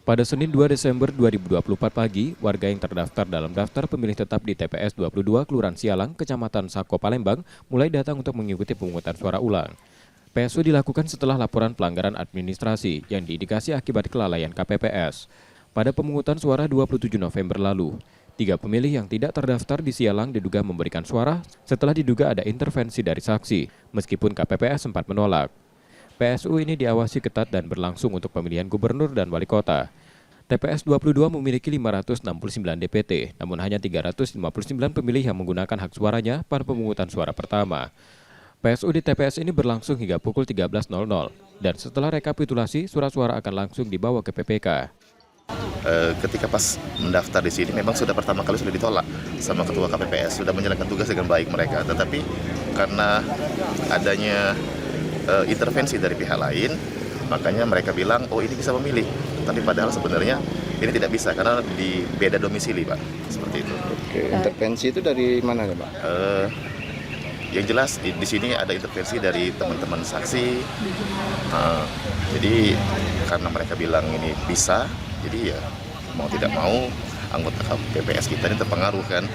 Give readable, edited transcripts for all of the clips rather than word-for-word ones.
Pada Senin 2 Desember 2024 pagi, warga yang terdaftar dalam daftar pemilih tetap di TPS 22 Kelurahan Sialang, Kecamatan Sako, Palembang, mulai datang untuk mengikuti pemungutan suara ulang. PSU dilakukan setelah laporan pelanggaran administrasi yang diindikasi akibat kelalaian KPPS. Pada pemungutan suara 27 November lalu, 3 pemilih yang tidak terdaftar di Sialang diduga memberikan suara setelah diduga ada intervensi dari saksi, meskipun KPPS sempat menolak. PSU ini diawasi ketat dan berlangsung untuk pemilihan gubernur dan wali kota. TPS 22 memiliki 569 DPT, namun hanya 359 pemilih yang menggunakan hak suaranya pada pemungutan suara pertama. PSU di TPS ini berlangsung hingga pukul 13.00, dan setelah rekapitulasi, surat suara akan langsung dibawa ke PPK. Ketika pas mendaftar di sini memang sudah pertama kali sudah ditolak sama ketua KPPS, sudah menjalankan tugas dengan baik mereka, tetapi karena adanya intervensi dari pihak lain, makanya mereka bilang, oh ini bisa memilih. Tapi padahal sebenarnya ini tidak bisa karena di beda domisili, Pak. Seperti itu. Oke, intervensi itu dari mana ya, Pak? Yang jelas di sini ada intervensi dari teman-teman saksi. Jadi karena mereka bilang ini bisa, jadi ya mau tidak mau anggota KPPS kita ini terpengaruh kan.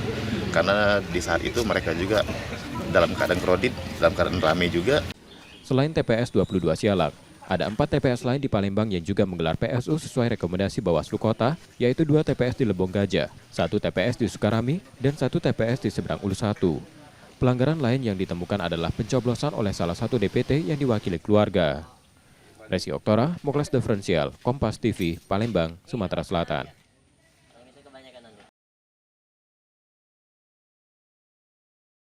Karena di saat itu mereka juga dalam keadaan kredit, dalam keadaan ramai juga. Selain TPS 22 Sialang, ada 4 TPS lain di Palembang yang juga menggelar PSU sesuai rekomendasi Bawaslu Kota, yaitu 2 TPS di Lebong Gajah, 1 TPS di Sukarami, dan 1 TPS di Seberang Ulus 1. Pelanggaran lain yang ditemukan adalah pencoblosan oleh salah satu DPT yang diwakili keluarga. Resi Oktora, Mokles Diferensial, Kompas TV, Palembang, Sumatera Selatan.